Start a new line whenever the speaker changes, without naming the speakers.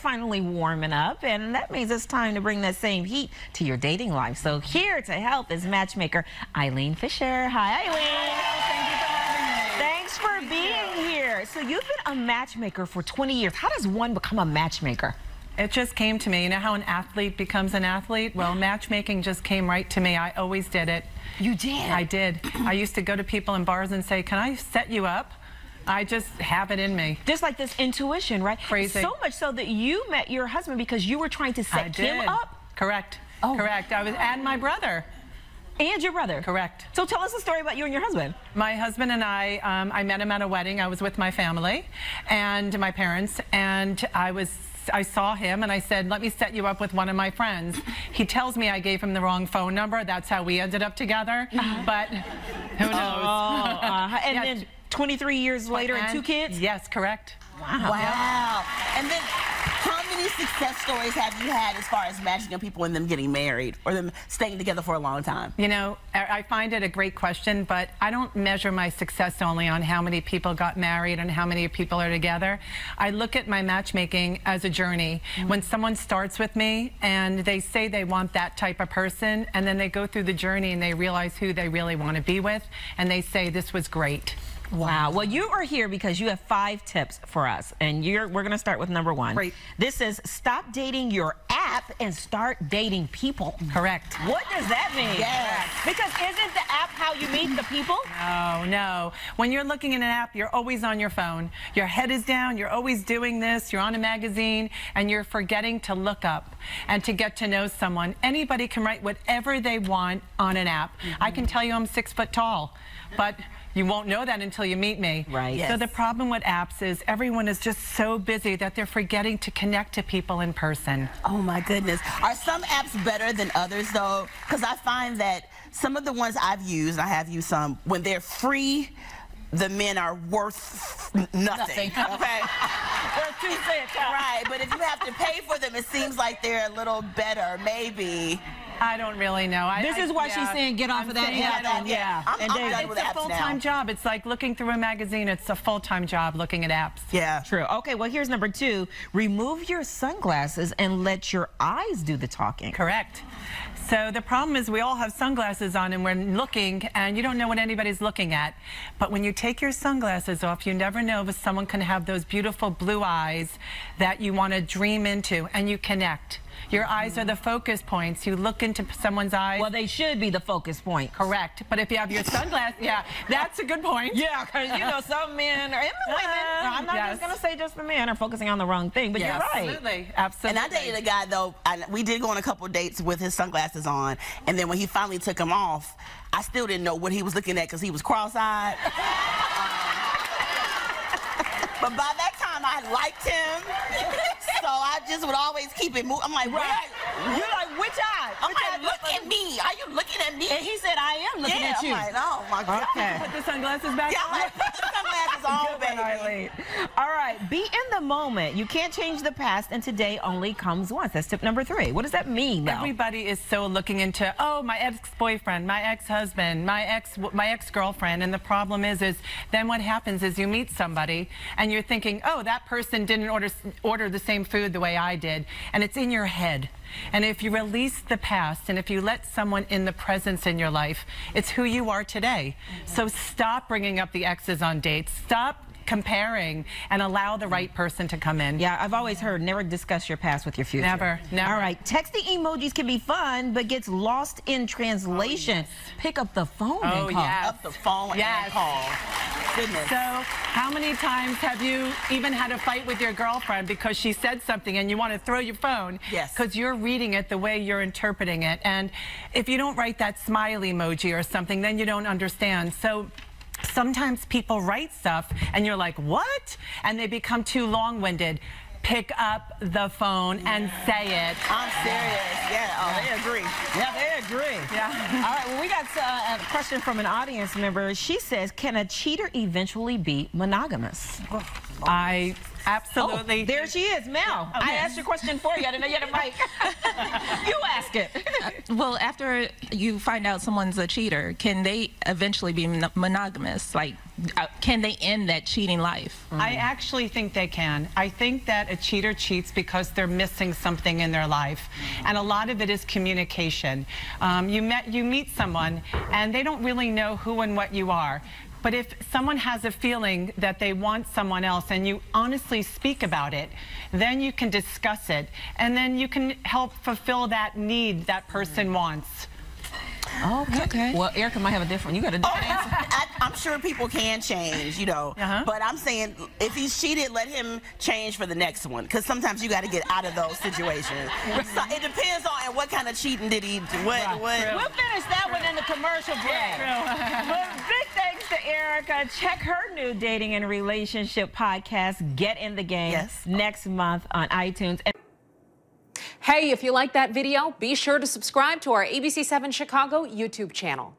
finally warming up, and that means it's time to bring that same heat to your dating life. So here to help is matchmaker Eileen Fisher. Hi, Eileen. Thank you for having me. Thanks for being here. So you've been a matchmaker for 20 years. How does one become a matchmaker?
It just came to me. You know how an athlete becomes an athlete? Well, matchmaking just came right to me. I always did it.
You did?
I did. I used to go to people in bars and say, can I set you up? I just have it in me.
Just like this intuition, right?
Crazy.
So much so that you met your husband because you were trying to set him up?
Correct.
Oh.
Correct. And my brother.
And your brother?
Correct.
So tell us a story about you and your husband.
My husband and I met him at a wedding. I was with my family and my parents, and I saw him and I said, let me set you up with one of my friends. He tells me I gave him the wrong phone number. That's how we ended up together. But who knows?
And then 23 years later and 2 kids?
Yes, correct.
Wow. Wow. And then how many success stories have you had as far as matching up people and them getting married or them staying together for a long time?
You know, I find it a great question, but I don't measure my success only on how many people got married and how many people are together. I look at my matchmaking as a journey. When someone starts with me and they say they want that type of person, and then they go through the journey and they realize who they really want to be with, and they say, this was great.
Wow. Well, you are here because you have 5 tips for us, and we're going to start with number 1.
Great.
This is stop dating your app and start dating people.
Correct.
What does that mean?
Yes.
Because isn't the app how you meet the people?
No, no. When you're looking at an app, you're always on your phone. Your head is down, you're always doing this, you're on a magazine, and you're forgetting to look up and to get to know someone. Anybody can write whatever they want on an app. I can tell you I'm 6 foot tall, but you won't know that until you meet me.
Right.
Yes.
So the problem with apps is everyone is just so busy that they're forgetting to connect to people in person.
Oh my goodness. Are some apps better than others though? Because I find that some of the ones I've used, I have used some, when they're free, the men are worth nothing. Okay.
Worth 2 cents.
Right, but if you have to pay for them, it seems like they're a little better, maybe.
I don't really know.
This is why she's saying get off of that app.
I'm done with
It's a
apps
full-time
now.
job. It's like looking through a magazine. It's a full-time job looking at apps.
Yeah.
True. Okay, well, here's number 2. Remove your sunglasses and let your eyes do the talking.
Correct. So the problem is we all have sunglasses on and we're looking and you don't know what anybody's looking at. But when you take your sunglasses off, you never know if someone can have those beautiful blue eyes that you want to dream into, and you connect. Your eyes are the focus points. You look into someone's eyes.
Well, they should be the focus point.
Correct. But if you have your sunglasses, yeah, that's a good point.
Yeah, because, you know, some men, and the women, I'm not just going to say just the men are focusing on the wrong thing, but you're right.
Absolutely. Absolutely.
And I dated a guy, though, we did go on a couple of dates with his sunglasses on, and then when he finally took them off, I still didn't know what he was looking at because he was cross-eyed. But by that time, I liked him, so I just would always keep it moving. I'm like, right.
You're like, which eye?
I'm like, look at me. Are you looking at me?
And he said, I am looking at you.
I'm like, oh, my God.
Okay.
Put the sunglasses back
Yeah,
on.
I'm like, put the sunglasses on, baby.
All right, be in the moment. You can't change the past, and today only comes once. That's tip number 3. What does that mean, though?
Everybody is so looking into, oh, my ex-boyfriend, my ex-husband, my ex-girlfriend, and the problem is then what happens is you meet somebody and you're thinking, oh, that person didn't order the same food the way I did, and it's in your head. And if you release the past and if you let someone in the presence in your life, it's who you are today. So stop bringing up the exes on dates. Stop comparing and allow the right person to come in.
Yeah, I've always heard never discuss your past with your future.
Never, never.
All right, texting emojis can be fun, but gets lost in translation.
Oh, yes.
Pick up the phone and call.
Yes.
Up the phone
Yes.
and call. Goodness.
So how many times have you even had a fight with your girlfriend because she said something and you want to throw your phone?
Yes.
Because you're reading it the way you're interpreting it. And if you don't write that smiley emoji or something, then you don't understand. So sometimes people write stuff and you're like, what? And they become too long-winded. Pick up the phone and say it.
I'm serious. Yeah, oh, they agree.
Yeah, they agree.
Yeah.
All right, well, we got a question from an audience member. She says, can a cheater eventually be monogamous?
I Absolutely.
Oh, there she is, Mel.
Oh,
I
yes.
asked your question for you. I didn't know you had a mic. You ask it.
Well, after you find out someone's a cheater, can they eventually be monogamous? Like, can they end that cheating life?
I actually think they can. I think that a cheater cheats because they're missing something in their life, and a lot of it is communication. You meet someone, and they don't really know who and what you are. But if someone has a feeling that they want someone else and you honestly speak about it, then you can discuss it, and then you can help fulfill that need that person wants.
Okay. Well, Erica might have a different. You got a different answer.
I'm sure people can change, you know. But I'm saying if he's cheated, let him change for the next one, because sometimes you got to get out of those situations. So it depends on what kind of cheating did he do. What?
We'll finish that one in the commercial break. But big thanks to Erica. Check her new dating and relationship podcast, Get in the Game, next month on iTunes.
Hey, if you like that video, be sure to subscribe to our ABC7 Chicago YouTube channel.